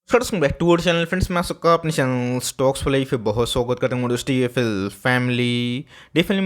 Welcome back to our channel friends. मैं सबका अपने चैनल स्टॉक्स फॉर लाइफ पे बहुत स्वागत करता हूँ। दोस्तों ये फिल फैमिली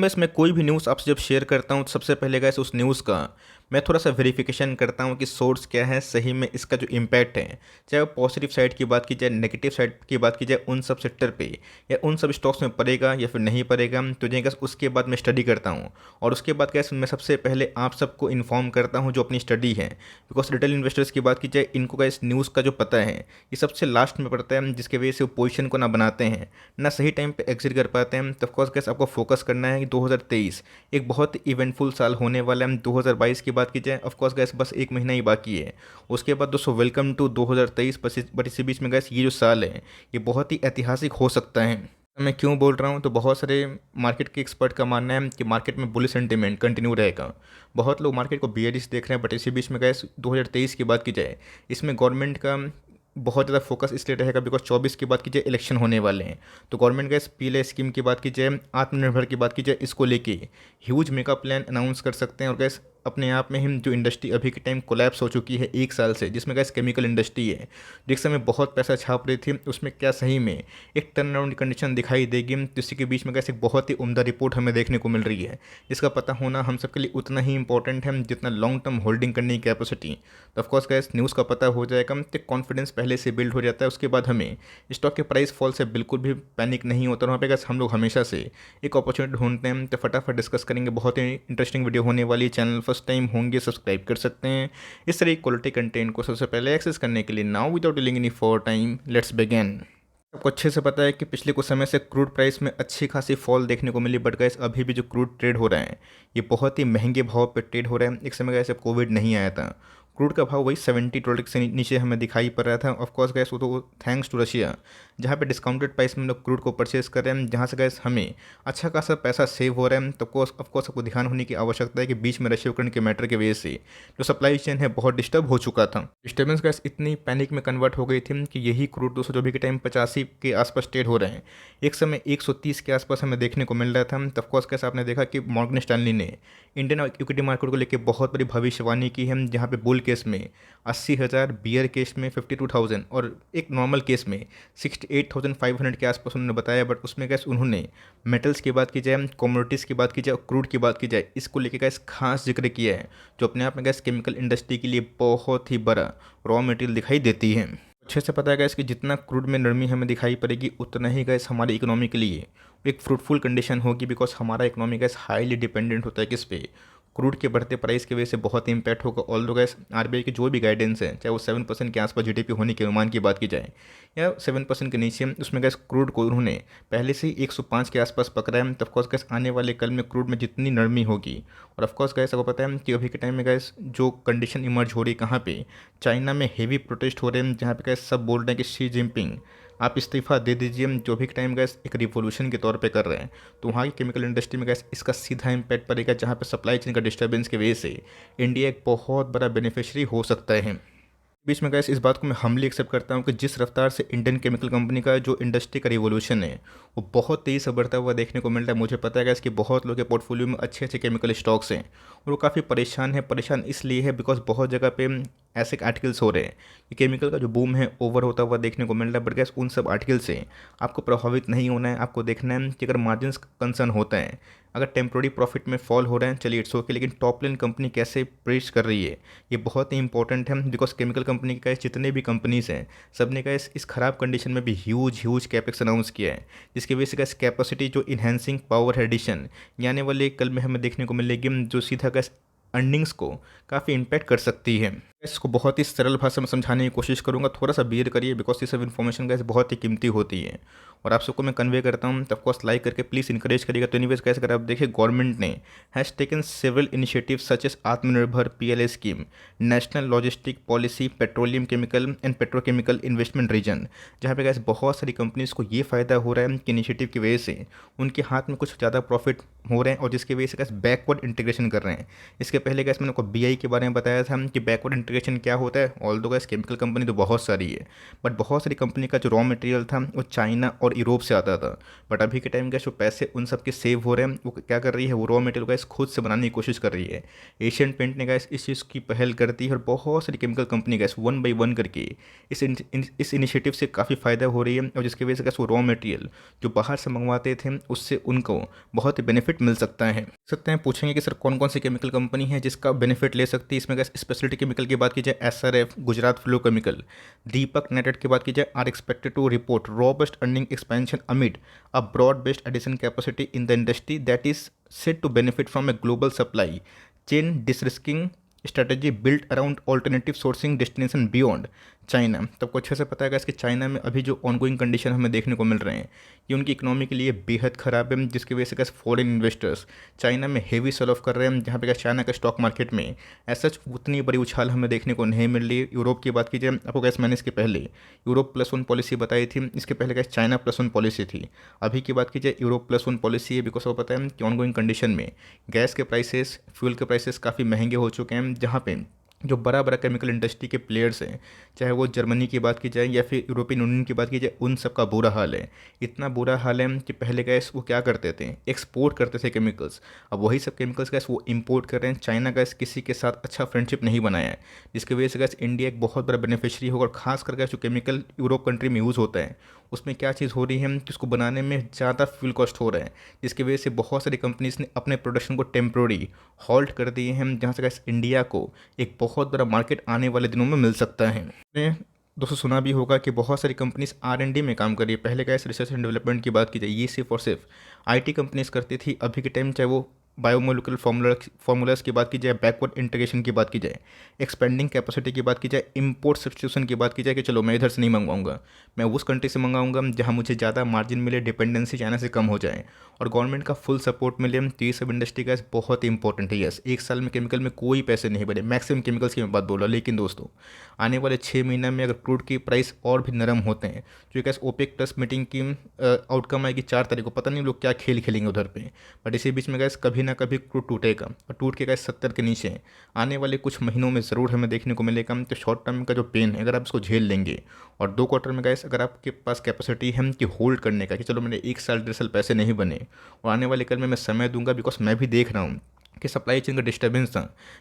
बस मैं कोई भी न्यूज़ आपसे जब शेयर करता हूँ तो सबसे पहले गाइस उस न्यूज़ का मैं थोड़ा सा वेरिफिकेशन करता हूँ कि सोर्स क्या है, सही में इसका जो इम्पैक्ट है, चाहे वो पॉजिटिव साइड की बात की जाए, नेगेटिव साइड की बात की जाए, उन सब सेक्टर पे या उन सब स्टॉक्स में पड़ेगा या फिर नहीं पड़ेगा, तो जो गैस उसके बाद मैं स्टडी करता हूँ। और उसके बाद गैस मैं सबसे पहले आप सबको इन्फॉर्म करता हूँ जो अपनी स्टडी है। बिकॉज रिटेल इन्वेस्टर्स की बात की जाए, इनको गैस न्यूज़ का जो पता है ये सबसे लास्ट में पड़ता है, जिसकी वजह से वो पोजीशन को ना बनाते हैं ना सही टाइम पे एग्जिट कर पाते हैं। तो ऑफकोर्स गैस आपको फोकस करना है कि 2023 एक बहुत इवेंटफुल साल होने वाला है। 2022 की बात की जाए, ऑफकोर्स गैस बस एक महीना ही बाकी है। उसके बाद दोस्तों वेलकम टू 2023। बट इसी बीच में गैस ये जो साल है ये बहुत ही ऐतिहासिक हो सकता है। मैं क्यों बोल रहा हूँ, तो बहुत सारे मार्केट के एक्सपर्ट का मानना है कि मार्केट में बुलिश सेंटिमेंट कंटिन्यू रहेगा। बहुत लोग मार्केट को बियरिश देख रहे हैं। बट इसी बीच में गैस 2023 की बात की जाए, इसमें गवर्नमेंट का बहुत ज़्यादा फोकस इसलिए रहेगा बिकॉज 24 की बात की जाए इलेक्शन होने वाले हैं। तो गवर्नमेंट का इस पीएलआई स्कीम की बात की जाए, आत्मनिर्भर की बात की जाए, इसको लेके ह्यूज मेगा प्लान अनाउंस कर सकते हैं। और गैस अपने आप में ही जो इंडस्ट्री अभी के टाइम कोलैप्स हो चुकी है एक साल से, जिसमें गैस केमिकल इंडस्ट्री है जिस समय बहुत पैसा छाप रही थी, उसमें क्या सही में एक टर्न अराउंड कंडीशन दिखाई देगी। तो इसी के बीच में गैस एक बहुत ही उम्दा रिपोर्ट हमें देखने को मिल रही है। इसका पता होना हम सबके लिए उतना ही इंपॉर्टेंट है जितना लॉन्ग टर्म होल्डिंग करने की कैपेसिटी। तो ऑफकोर्स गैस न्यूज़ का पता हो जाएगा तो कॉन्फिडेंस पहले से बिल्ड हो जाता है। उसके बाद हमें स्टॉक के प्राइस फॉल से बिल्कुल भी पैनिक नहीं होता। वहाँ पे गैस हम लोग हमेशा से एक अपॉर्चुनिटी ढूंढते हैं। तो फटाफट डिस्कस करेंगे, बहुत ही इंटरेस्टिंग वीडियो होने वाली है। चैनल फर्स्ट टाइम होंगे सब्सक्राइब कर सकते हैं इस तरह की क्वालिटी कंटेंट को सबसे पहले एक्सेस करने के लिए। Now without delaying any for time, let's begin. आपको अच्छे से पता है कि पिछले कुछ समय से क्रूड प्राइस में अच्छी खासी फॉल देखने को मिली। बट गैस अभी भी जो क्रूड ट्रेड हो रहा है ये बहुत ही महंगे भाव पे ट्रेड हो रहा है। एक समय गैस कोविड नहीं आया था, क्रूड का भाव वही $70 से नीचे हमें दिखाई पड़ रहा था। ऑफकोर्स गैस वो तो थैंक्स टू रशिया, जहाँ पे डिस्काउंटेड प्राइस में लोग क्रूड को परचेस कर रहे हैं, जहाँ से गैस हमें अच्छा खासा पैसा सेव हो रहा है। तो ऑफकोर्स आपको ध्यान होने की आवश्यकता है कि बीच में रशिया यूक्रेन के मैटर की वजह से जो सप्लाई चेन है बहुत डिस्टर्ब हो चुका था। डिस्टर्बेंस गैस इतनी पैनिक में कन्वर्ट हो गई थी कि यही क्रूड 224 के टाइम 85 के आसपास ट्रेड हो रहे हैं। एक समय 130 के आसपास हमें देखने को मिल रहा था। तो ऑफकोर्स कैसे आपने देखा कि मॉर्गन स्टैनली ने इंडियन इक्विटी मार्केट को लेकर बहुत बड़ी भविष्यवाणी की है, जहाँ पे बुल केस में 80,000, बियर केस में 52,000 और एक नॉर्मल केस में 68,500 के आसपास उन्होंने बताया। बट उसमें गैस उन्होंने मेटल्स की बात की जाए, कमोडिटीज़ की बात की जाए, क्रूड की बात की जाए, इसको लेकर गैस खास जिक्र किया है, जो अपने आप में गैस केमिकल इंडस्ट्री के लिए बहुत ही बड़ा रॉ मटेरियल दिखाई देती है। अच्छे से पता है गैस कि जितना क्रूड में नरमी हमें दिखाई पड़ेगी उतना ही गैस हमारी इकोनॉमी के लिए एक फ्रूटफुल कंडीशन होगी। बिकॉज हमारा इकोनॉमी गैस हाईली डिपेंडेंट होता है किस पे, क्रूड के बढ़ते प्राइस की वजह से बहुत ही इंपैक्ट होगा। ऑल दो गैस आरबीआई की जो भी गाइडेंस है, चाहे वो 7% के आसपास जीडीपी होने के अनुमान की बात की जाए या 7% के नीचे, उसमें गैस क्रूड को उन्होंने पहले से ही 105 के आसपास पकड़ा है। तो ऑफकोर्स गैस आने वाले कल में क्रूड में जितनी नरमी होगी, और ऑफकोर्स गैस आपको पता है कि अभी के टाइम में गैस जो कंडीशन इमर्ज हो रही है कहाँ पे, चाइना में हेवी प्रोटेस्ट हो रहे हैं, जहाँ पे गैस सब बोल रहे हैं कि शी जिनपिंग आप इस्तीफ़ा दे दीजिए। जो भी टाइम गैस एक रिवोल्यूशन के तौर पे कर रहे हैं, तो वहाँ की केमिकल इंडस्ट्री में गैस इसका सीधा इम्पैक्ट पड़ेगा, जहाँ पे सप्लाई चेन का डिस्टर्बेंस की वजह से इंडिया एक बहुत बड़ा बेनिफिशियरी हो सकता है। बीच में गैस इस बात को मैं हम्बली एक्सेप्ट करता हूँ कि जिस रफ्तार से इंडियन केमिकल कंपनी का जो इंडस्ट्री का रिवोल्यूशन है वो बहुत तेज़ी से बढ़ता हुआ देखने को मिल रहा है। मुझे पता है गैस कि बहुत लोगों के पोर्टफोलियो में अच्छे अच्छे केमिकल स्टॉक्स हैं और वो काफ़ी परेशान है। परेशान इसलिए है बिकॉज बहुत जगह पे ऐसे आर्टिकल्स हो रहे हैं कि केमिकल का जो बूम है ओवर होता हुआ देखने को मिल रहा है। बट गैस उन सब आर्टिकल से आपको प्रभावित नहीं होना है। आपको देखना है कि अगर मार्जिन कंसर्न होता है, अगर टेम्प्रोरी प्रॉफिट में फॉल हो रहे हैं, चलिए इट्स ओके, लेकिन टॉप लाइन कंपनी कैसे प्रेस कर रही है ये बहुत ही इंपॉर्टेंट है। बिकॉज केमिकल कंपनी के जितने भी कंपनीज हैं सब ने इस खराब कंडीशन में भी ह्यूज कैपेक्स अनाउंस किया है, जिसकी वजह से गैस कैपेसिटी जो इन्हेंसिंग पावर एडिशन आने वाले कल में हमें देखने को मिलेगी, जो सीधा गैस अर्निंग्स को काफ़ी इम्पैक्ट कर सकती है। इसको बहुत ही सरल भाषा में समझाने की कोशिश करूंगा, थोड़ा सा बियर करिए बिकॉज ये सब इन्फॉर्मेशन गैस बहुत ही कीमती होती है और आप सबको मैं कन्वे करता हूँ। तो ऑफकोर्स लाइक करके प्लीज़ इनकरेज करिएगा। तो एनीवेज गैस अगर आप देखिए, गवर्नमेंट ने has taken several initiative such as आत्मनिर्भर PLI scheme, national logistic policy, petroleum chemical and petrochemical investment region, जहाँ पे गैस बहुत सारी कंपनीज को ये फ़ायदा हो रहा है कि इनिशिएटिव की वजह से उनके हाथ में कुछ ज़्यादा प्रॉफिट हो रहे हैं और जिसकी वजह से गैस बैकवर्ड इंटीग्रेशन कर रहे हैं। इसके पहले गैस मैंने आपको बीआई के बारे में बताया था कि बैकवर्ड इंटीग्रेशन क्या होता है, ऑल दो गैस केमिकल कंपनी तो बहुत सारी है, बट बहुत सारी कंपनी का जो रॉ मटेरियल था वो चाइना और यूरोप से आता था। बट अभी के टाइम गैस जो पैसे उन सब के सेव हो रहे हैं, वो क्या कर रही है, वो रॉ मटेरियल गैस खुद से बनाने की कोशिश कर रही है। एशियन पेंट ने गैस इस चीज़ की पहल कर दी है, और बहुत सारी chemical company gas one by one करके इस इनिशिएटिव से काफ़ी फ़ायदा हो रही है, और जिसकी वजह से गैस वो रॉ मटेरियल जो बाहर से मंगवाते थे उससे उनको बहुत ही बेनिफिट मिल सकता है। सकते हैं पूछेंगे कि सर कौन कौन सी केमिकल कंपनी है जिसका बेनिफिट ले सकती है। इसमें गैस स्पेशलिटी केमिकल की बात की जाए SRF, Gujarat fluoro chemical, Deepak nitrate की बात की जाए are expected to report robust earning expansion amid a broad based addition capacity in the industry that is set to benefit from a global supply chain derisking strategy built around alternative sourcing destination beyond China. तो आपको अच्छे से पता है कि China में अभी जो ऑनगोइंग कंडीशन हमें देखने को मिल रहे हैं ये उनकी इकोनॉमी के लिए बेहद ख़राब है, जिसकी वजह से कैसे फॉरेन इन्वेस्टर्स चाइना में हेवी सेल ऑफ कर रहे हैं, जहाँ पे कैसे चाइना के स्टॉक मार्केट में ऐसा उतनी बड़ी उछाल हमें देखने को नहीं मिल रही। यूरोप की बात कीजिए, आपको कैसे मैंने इसके पहले यूरोप +1 पॉलिसी बताई थी, इसके पहले कैसे चाइना +1 पॉलिसी थी। अभी की बात कीजिए यूरोप +1 पॉलिसी है, बिकॉज वो पता है कि ऑनगोइंग कंडीशन में गैस के प्राइसेस, फ्यूल के प्राइसेस काफ़ी महंगे हो चुके हैं, जहाँ पे जो बड़ा बड़ा केमिकल इंडस्ट्री के प्लेयर्स हैं, चाहे वो जर्मनी की बात की जाए या फिर यूरोपियन यूनियन की बात की जाए, उन सब का बुरा हाल है। इतना बुरा हाल है कि पहले गैस वो क्या करते थे, एक्सपोर्ट करते थे केमिकल्स, अब वही सब केमिकल्स गैस वो इंपोर्ट कर रहे हैं। चाइना गैस किसी के साथ अच्छा फ्रेंडशिप नहीं बनाया है, जिसकी वजह से गैस इंडिया एक बहुत बड़ा बेनिफिशियरी होगा। और खास करके जो केमिकल यूरोप कंट्री में यूज़ होता है उसमें क्या चीज़ हो रही है कि उसको बनाने में ज़्यादा फ्यूल कॉस्ट हो रहा है, जिसकी वजह से बहुत सारी कंपनीज ने अपने प्रोडक्शन को टेम्प्रोरी हॉल्ट कर दिए हैं, जहाँ से गैस इंडिया को एक बहुत बड़ा मार्केट आने वाले दिनों में मिल सकता है। आपने दोस्तों सुना भी होगा कि बहुत सारी कंपनीज R&D में काम कर रही है। पहले गैस रिसर्च एंड डेवलपमेंट की बात की जाए, ये सिर्फ और सिर्फ IT कंपनीज करती थी। अभी के टाइम चाहे वो बायोमोलिकुलर फार्मूलाज की बात की जाए, बैकवर्ड इंटीग्रेशन की बात की जाए, एक्सपेंडिंग कैपेसिटी की बात की जाए, इंपोर्ट सब्स्टिट्यूशन की बात की जाए कि चलो मैं इधर से नहीं मंगवाऊंगा, मैं उस कंट्री से मंगाऊंगा जहां मुझे ज़्यादा मार्जिन मिले, डिपेंडेंसी चाइना से कम हो जाए और गवर्नमेंट का फुल सपोर्ट मिले, तो ये सब इंडस्ट्री का बहुत ही इंपॉर्टेंट है। यस, एक साल में केमिकल में कोई पैसे नहीं बढ़े, मैक्सिमम केमिकल्स की मैं बात बोल रहा हूँ। लेकिन दोस्तों आने वाले 6 महीने में अगर क्रूड की प्राइस और भी नरम होते हैं, जो एक ओपेक प्लस मीटिंग की आउटकम आएगी 4 तारीख को, पता नहीं लोग क्या खेल खेलेंगे उधर पे, बट इसी बीच में गैस कभी ना कभी क्रूड टूटेगा और टूट के गैस 70 के नीचे आने वाले कुछ महीनों में ज़रूर हमें देखने को मिलेगा। तो शॉर्ट टर्म का जो पेन है अगर आप इसको झेल लेंगे और 2 क्वार्टर में गैस अगर आपके पास कैपेसिटी है कि होल्ड करने का, कि चलो मैंने 1 साल 1.5 साल पैसे नहीं बने और आने वाले कल में मैं समय दूंगा, बिकॉज मैं भी देख रहा हूँ कि सप्लाई चेन का डिस्टर्बेंस था,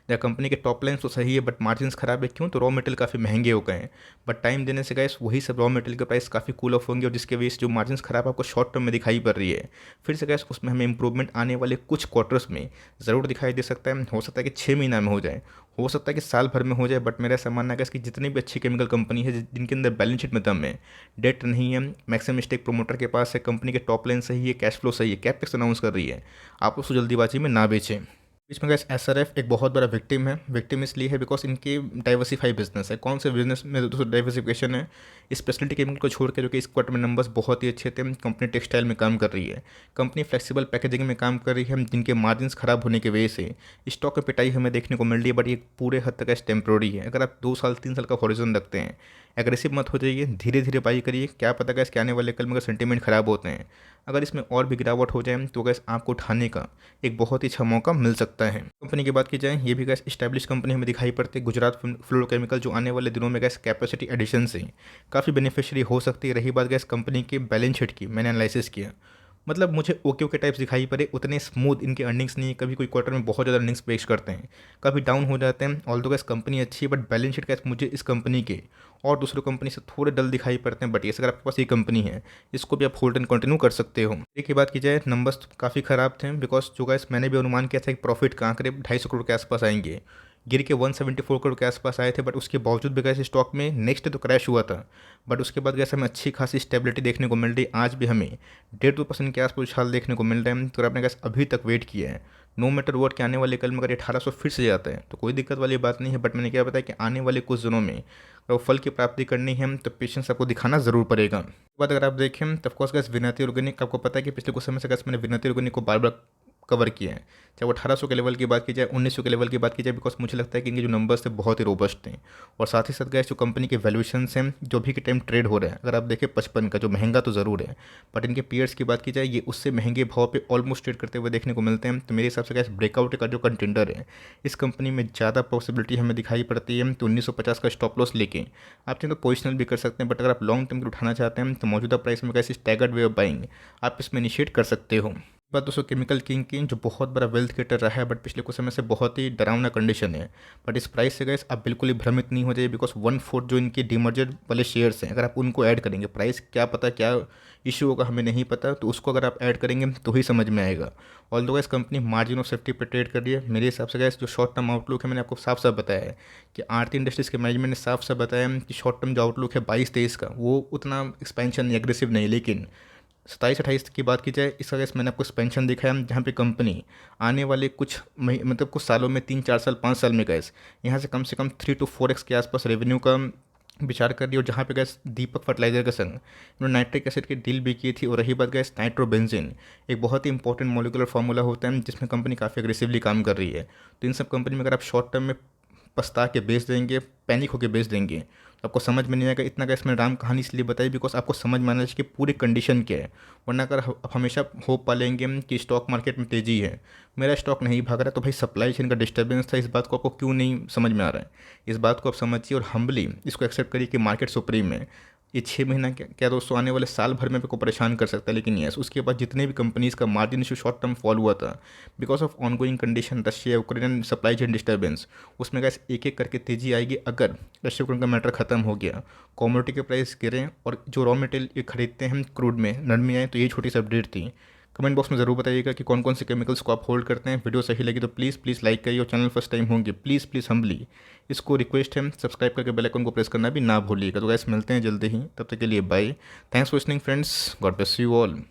या कंपनी के टॉप लाइन तो सही है बट मार्जिन्स खराब है। क्यों? तो रॉ मटेरियल काफ़ी महंगे हो गए हैं, बट टाइम देने से गैस वही सब रॉ मटेरियल के प्राइस काफ़ी कूल ऑफ होंगे, और जिसके वजह से जो मार्जिन्स खराब आपको शॉर्ट टर्म में दिखाई पड़ रही है, फिर से गैस उसमें हमें इंप्रूवमेंट आने वाले कुछ क्वार्टर्स में ज़रूर दिखाई दे सकता है। हो सकता है कि 6 महीना में हो जाए, हो सकता है कि साल भर में हो जाए, बट मेरा ऐसा मानना है कि जितनी भी अच्छी केमिकल कंपनी है जिनके अंदर बैलेंस शीट में दम है, डेट नहीं है, मैक्सिमम स्टेक प्रोमोटर के पास है, कंपनी के टॉप लाइन सही है, कैश फ्लो सही है, कैपेक्स अनाउंस कर रही है, आप उसको जल्दीबाजी में ना बेचें। बीच में गैस एसआरएफ एक बहुत बड़ा विक्टिम है। विक्टिम इसलिए है बिकॉज इनकी डाइवर्सिफाई बिजनेस है। कौन से बिजनेस में दोस्तों डाइवर्सिफिकेशन है? स्पेशलिटी केमिकल को छोड़ के, जो कि इस क्वार्टर में नंबर्स बहुत ही अच्छे थे। कंपनी टेक्सटाइल में काम कर रही है, कंपनी फ्लेक्सिबल पैकेजिंग में काम कर रही है, जिनके मार्जिन खराब होने की वजह से स्टॉक में पिटाई हमें देखने को मिल रही है, बट ये पूरे हद तक टेम्प्रोरी है। अगर आप 2 साल 3 साल का हॉरिजन रखते हैं, एग्रेसिव मत हो जाइए, धीरे धीरे बाई करिए, क्या पता गैस कि आने वाले कल में अगर सेंटीमेंट खराब होते हैं, अगर इसमें और भी गिरावट हो जाए, तो गैस आपको उठाने का एक बहुत ही अच्छा मौका मिल सकता है। कंपनी की बात की जाए, ये भी गैस इस्टेब्लिश कंपनी हमें दिखाई पड़ती है, गुजरात फ्लोरोकेमिकल, जो आने वाले दिनों में गैस कैपेसिटी एडिशन से काफ़ी बेनिफिशियरी हो सकती है। रही बात गैस कंपनी के बैलेंस शीट की, मैंने एनालिसिस किया, मतलब मुझे ओके ओके टाइप्स दिखाई पड़े, उतने स्मूथ इनके अर्निंग्स नहीं है। कभी कोई क्वार्टर में बहुत ज़्यादा अर्निंग्स पेश करते हैं, कभी डाउन हो जाते हैं। ऑल दो गैस कंपनी अच्छी है, बट बैलेंस शीट गैस मुझे इस कंपनी के और दूसरों कंपनी से थोड़े डल दिखाई पड़ते हैं। बट ये अगर आपके पास ये कंपनी है, इसको भी आप होल्ड एंड कंटिन्यू कर सकते हो। एक ही बात की जाए, नंबर्स काफ़ी ख़राब थे, बिकॉज जो गैस मैंने भी अनुमान किया था कि प्रॉफिट कहाँ करीब 250 करोड़ के आसपास आएंगे, गिर के 174 करोड़ के आसपास आए थे। बट उसके बावजूद भी गैस स्टॉक में नेक्स्ट डे तो क्रैश हुआ था, बट उसके बाद गैस हमें अच्छी खासी स्टेबिलिटी देखने को मिल रही। आज भी हमें 1.5-2% के आसपास उछाल देखने को मिल रहे हैं। तो आपने गैस अभी तक वेट किया है, नो मैटर वोट के आने वाले कल में अगर 1800 फिर से जाता है तो कोई दिक्कत वाली बात नहीं है। बट मैंने क्या बताया कि आने वाले कुछ दिनों में अगर वो फल की प्राप्ति करनी है तो पेशेंस आपको दिखाना ज़रूर पड़ेगा। उसके बाद अगर आप देखें तो ऑफकोर्स गैस विनती ऑर्गेनिक, आपको पता है कि पिछले कुछ समय से गैस मैंने विनती ऑर्गेनिक को बार बार कवर किए हैं। चाहे वो 1800 के लेवल की बात की जाए, 1900 के लेवल की बात की जाए, बिकॉज मुझे लगता है कि इनके जो नंबर्स थे बहुत ही रोबस्ट थे। और साथ ही साथ गैस जो कंपनी के वैल्यूएशंस हैं जो भी के टाइम ट्रेड हो रहे हैं, अगर आप देखें 55 का, जो महंगा तो ज़रूर है, बट इनके पीयर्स की बात की जाए ये उससे महंगे भाव पे ऑलमोस्ट ट्रेड करते हुए देखने को मिलते हैं। तो मेरे हिसाब से गैस ब्रेकआउट का जो कंटेंडर है, इस कंपनी में ज़्यादा पॉसिबिलिटी हमें दिखाई पड़ती है। तो 1950 का स्टॉप लॉस लेके आप चाहें तो पोजिशनल भी कर सकते हैं, बट अगर आप लॉन्ग टर्म के लिए उठाना चाहते हैं तो मौजूदा प्राइस में कैसे स्टैगर्ड वे ऑफ बाइंग आप इसमें इनिशिएट कर सकते हो। बात दोस्तों केमिकल किंग की, जो बहुत बड़ा वेल्थ क्रिएटर रहा है, बट पिछले कुछ समय से बहुत ही डरावना कंडीशन है। बट इस प्राइस से गैस आप बिल्कुल ही भ्रमित नहीं हो जाइए, बिकॉज 1/4 जो इनकी डिमर्जर वाले शेयर्स हैं, अगर आप उनको ऐड करेंगे, प्राइस क्या पता क्या इशू होगा हमें नहीं पता, तो उसको अगर आप ऐड करेंगे तो ही समझ में आएगा। ऑल दो gas company margin of safety पर ट्रेड कर रही है। मेरे हिसाब से गैस जो शॉर्ट टर्म आउटलुक है, मैंने आपको साफ साफ बताया है कि आरती इंडस्ट्रीज़ के मैनेजमेंट ने साफ साफ बताया कि शॉर्ट टर्म जो आउटलुक है 22-23 का, वो उतना एक्सपेंशन एग्रेसिव नहीं, लेकिन 27-28 की बात की जाए, इसका गैस मैंने आपको एक्सपेंशन दिखाया जहाँ पे कंपनी आने वाले कुछ मतलब कुछ सालों में 3-4 साल 5 साल में गैस यहाँ से कम 3 to 4x के आसपास रेवेन्यू का विचार कर रही है। और जहाँ पे गैस दीपक फर्टिलाइजर के संग उन्होंने नाइट्रिक एसिड की डील भी की थी। और रही बात गैस नाइट्रोबेंजीन, एक बहुत ही इंपॉर्टेंट मोलिकुलर फार्मूला होता है जिसमें कंपनी काफ़ी एग्रेसिवली काम कर रही है। तो इन सब कंपनी में अगर आप शॉर्ट टर्म में पछता के बेच देंगे, पैनिक होकर बेच देंगे, तो आपको समझ में नहीं आएगा। इतना गैस मैंने राम कहानी इसलिए बताई बिकॉज आपको समझ में आना चाहिए कि पूरी कंडीशन क्या है। वरना अगर आप हमेशा होप पालेंगे कि स्टॉक मार्केट में तेज़ी है, मेरा स्टॉक नहीं भाग रहा, तो भाई सप्लाई चेन का डिस्टर्बेंस था। इस बात को आपको क्यों नहीं समझ में आ रहा है? इस बात को आप समझिए और हम्बली इसको एक्सेप्ट करिए कि मार्केट सुप्रीम है। ये 6 महीना क्या दोस्तों आने वाले साल भर में आपको परेशान कर सकता है। लेकिन यस, उसके बाद जितने भी कंपनीज़ का margin issue short term fall हुआ था because of ongoing condition Russia Ukraine supply chain disturbance, उसमें गैस एक एक करके तेज़ी आएगी। अगर रशिया यूक्रेन का मैटर खत्म हो गया, कॉमोडिटी के प्राइस गिरे और जो रॉ मटेरियल ये खरीदते हैं हम क्रूड में नरमी आए, तो ये छोटी सी अपडेट थी। कमेंट बॉक्स में ज़रूर बताइएगा कि कौन कौन से केमिकल्स को आप होल्ड करते हैं। वीडियो सही लगी तो प्लीज़ लाइक करिए और चैनल फर्स्ट टाइम होंगे प्लीज़ हम्बली इसको रिक्वेस्ट है सब्सक्राइब करके बेल आइकन को प्रेस करना भी ना भूलिएगा। तो गैस मिलते हैं जल्दी ही, तब तक के लिए bye. Thanks for listening friends, God bless you all.